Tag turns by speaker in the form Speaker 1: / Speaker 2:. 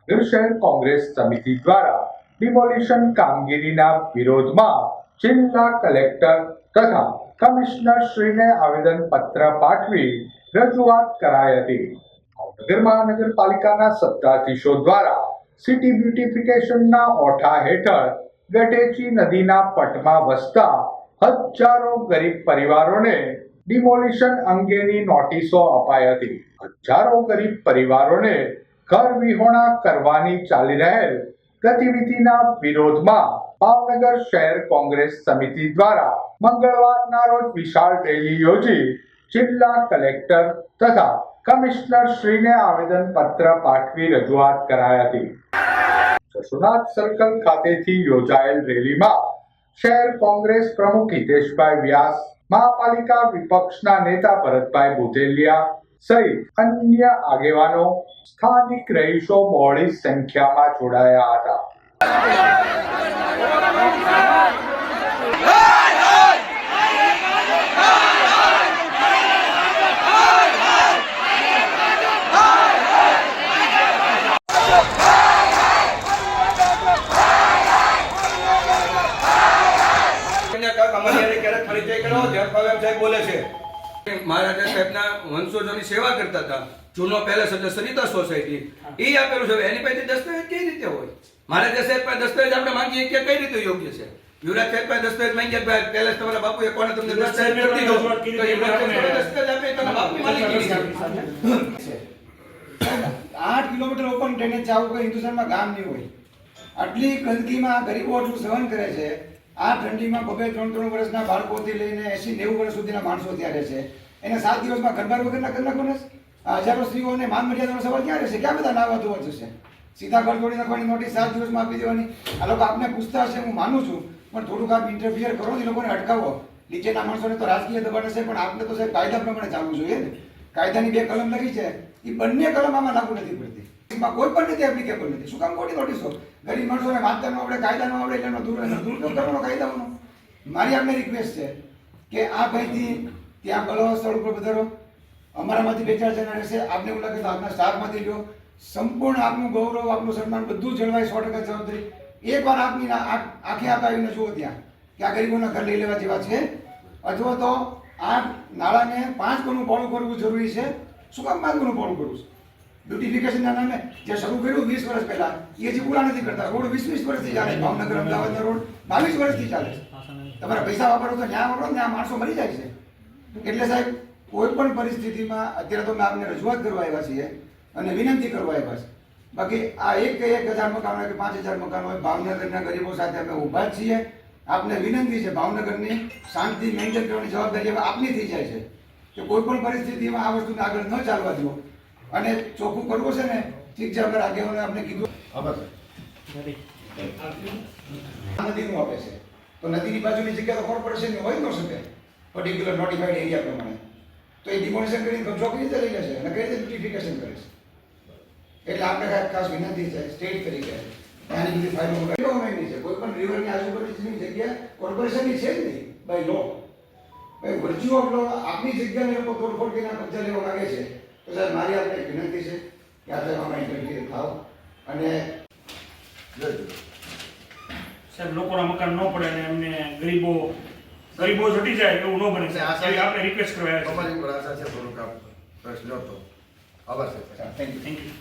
Speaker 1: શહેર કોંગ્રેસ સમિતિ દ્વારા ડિમોલિશન કામગીરીના વિરોધમાં જિલ્લા કલેક્ટર તથા કમિશનર શ્રીને આવેદનપત્ર પાઠવી રજૂઆત કરાઈ હતી. ભાવનગર મહાનગરપાલિકાના સત્તાધીશો દ્વારા સિટી બ્યુટિફિકેશનના ઓઠા હેઠળ ગટેચી નદીના પટમાં વસતા હજારો ગરીબ પરિવારોને ડિમોલિશન અંગેની નોટિસો અપાઈ હતી. હજારો ગરીબ પરિવારોને ઘર વિહોણા કરવાની ચાલી રહેલ ગતિવિધિના વિરોધમાં ભાવનગર શહેર કોંગ્રેસ સમિતિ દ્વારા મંગળવારના રોજ વિશાળ રેલી યોજી જિલ્લા કલેક્ટર તથા કમિશનર શ્રીને આવેદનપત્ર પાઠવી રજૂઆત કરાઈ હતી. જસુનાથ સર્કલ ખાતેથી યોજાયેલ રેલીમાં શહેર કોંગ્રેસ પ્રમુખ હિતેશભાઈ વ્યાસ, મહાપાલિકા વિપક્ષના નેતા ભરતભાઈ બુધેલિયા સહિત અન્ય આગેવાનો, સ્થાનિક રહીશો બહોળી સંખ્યામાં જોડાયા હતા.
Speaker 2: બોલે છે મહારાજા સાહેબના વંશજોની સેવા કરતા હતા. જૂનો પેલેસ એટલે સરિતા સોસાયટી એ આપેલું છે. એની પાસે દસ્તાવેજ કઈ રીતે હોય? મહારાજા સાહેબ પાસે દસ્તાવેજ આપણે માંગીએ કે કઈ રીતે યોગ્ય છે? યુવરાજ સાહેબ પાસે દસ્તાવેજ માંગીએ પેલેસ તમારા બાપુએ કોને તમને દસ્તાવેજ કરી દીધો તો યુવરાજ સાહેબ દસ્તાવેજ આપે તમારા બાપુની માલિકીની છે.
Speaker 3: 8 કિલોમીટર ઓપન ડ્રેનેજ ચાલુ કોઈ હિન્દુસ્તાનમાં ગામ નહીં હોય. આટલી ગંદકીમાં ગરીબો આટલું સહન કરે છે. આ ઠંડીમાં 2-3 વર્ષના બાળકોથી લઈને 80-90 વર્ષ સુધીના માણસો ત્યાં રહે છે. એને 7 દિવસમાં ઘરબાર વગરના કરી નાખો ને. હજારો સ્ત્રીઓને માન મર્યાદાનો સવાલ ક્યાં રહેશે? ક્યાં બધા નાવા ધોવા જશે? સીધા ઘર તોડી નાખવાની નોટિસ 7 દિવસમાં આપી દેવાની. આ લોકો આપને પૂછતા હશે, હું માનું છું, પણ થોડુંક આપ ઇન્ટરફિયર કરો, એ લોકોને અટકાવો. નીચેના માણસોને તો રાજકીય દબાણ હશે, પણ આપને તો સાહેબ કાયદા પ્રમાણે ચાલવું જોઈએ ને. કાયદાની 2 કલમ લખી છે, એ બંને કલમ આમાં લાગુ નથી પડતી. કોઈ પણ રીતે એપ્લિકેબલ નથી. શું કામ ખોટી નોટિસો? ગરીબ માણસોને વાંચતા ન આવડે, કાયદા ન આવડે એટલે દુરુપયોગ કરવાનો કાયદાઓનો. મારી આપને રિક્વેસ્ટ છે કે આ ભાઈથી ત્યાં બળવા સ્થળ ઉપર પધારો. અમારામાંથી 2-4 જણા રહેશે. આપને એવું લાગે તો આપના સ્ટાફમાંથી લો. સંપૂર્ણ આપનું ગૌરવ, આપનું સન્માન બધું જળવાય. 100% જવાબદારી. એકવાર આપની આંખે આવીને જુઓ ત્યાં કે આ ગરીબોના ઘર લઈ લેવા જેવા છે, અથવા તો આ નાળાને 5 ગણું પહોળું કરવું જરૂરી છે. શું કામ 5 ગણું પહોળું કરવું છે? બ્યુટિફિકેશનના નામે જે શરૂ કર્યું 20 વર્ષ પહેલા, એ હજી પૂરા નથી કરતા. રોડ 20 વર્ષથી ચાલે. ભાવનગર અમદાવાદના રોડ 22 વર્ષથી ચાલે છે. તમારા પૈસા વાપરો તો ત્યાં વાપરો, ત્યાં માણસો મરી જાય છે. એટલે સાહેબ, કોઈ પણ પરિસ્થિતિમાં અત્યારે તો અમે આપને રજૂઆત કરવા આવ્યા છીએ અને વિનંતી કરવા આવ્યા છે. બાકી આ 1,000 મકાનો હોય કે 5,000 મકાનો હોય, ભાવનગરના ગરીબો સાથે અમે ઊભા જ છીએ. આપને વિનંતી છે, ભાવનગરની શાંતિ મેન્ટેન કરવાની જવાબદારી હવે આપની થઈ જાય છે કે કોઈ પણ પરિસ્થિતિમાં આ વસ્તુને આગળ ન ચાલવા દો અને ચોખ્ખું કરવું છે ને. ઠીક છે, અમે આગેવાનોને આપણે કીધું નદીનું આપે છે, તો નદીની બાજુની જગ્યા તો કોર્પોરેશનની હોય ન શકે પર્ટિક્યુલર નોટિફાઈડ એરિયા પ્રમાણે. તો એ ડિમોલિશન કરીને કબજો કઈ રીતે લઈ લેશે અને કઈ રીતે બ્યુટિફિકેશન કરે છે? એટલે આપણે ખાસ વિનંતી છે સ્ટેટ તરીકે, ત્યાંની બધી ફાઇલો ગવર્મેન્ટની છે. કોઈ પણ રિવરની આજુબાજુની જગ્યા કોર્પોરેશનની છે જ નહીં બાય લો. ભાઈ વર્ચ્યુ ઓફ લો આપની જગ્યાને લોકો તોડફોડ કરીને કબજા લેવા માંગે છે. તો સાહેબ, મારી આપણે એક વિનંતી છે કે આ સાહેબ ઇન્ટરફિયર થાવ અને
Speaker 4: સાહેબ લોકોના મકાન ન પડે અને એમને ગરીબો જટી જાય એવું ન બને. આપણે રિક્વેસ્ટ કરવા આવ્યા છે.
Speaker 2: અમારી આશા છે થોડુંક પ્રશ્ન હતો. આભાર સાહેબ.
Speaker 4: Thank you.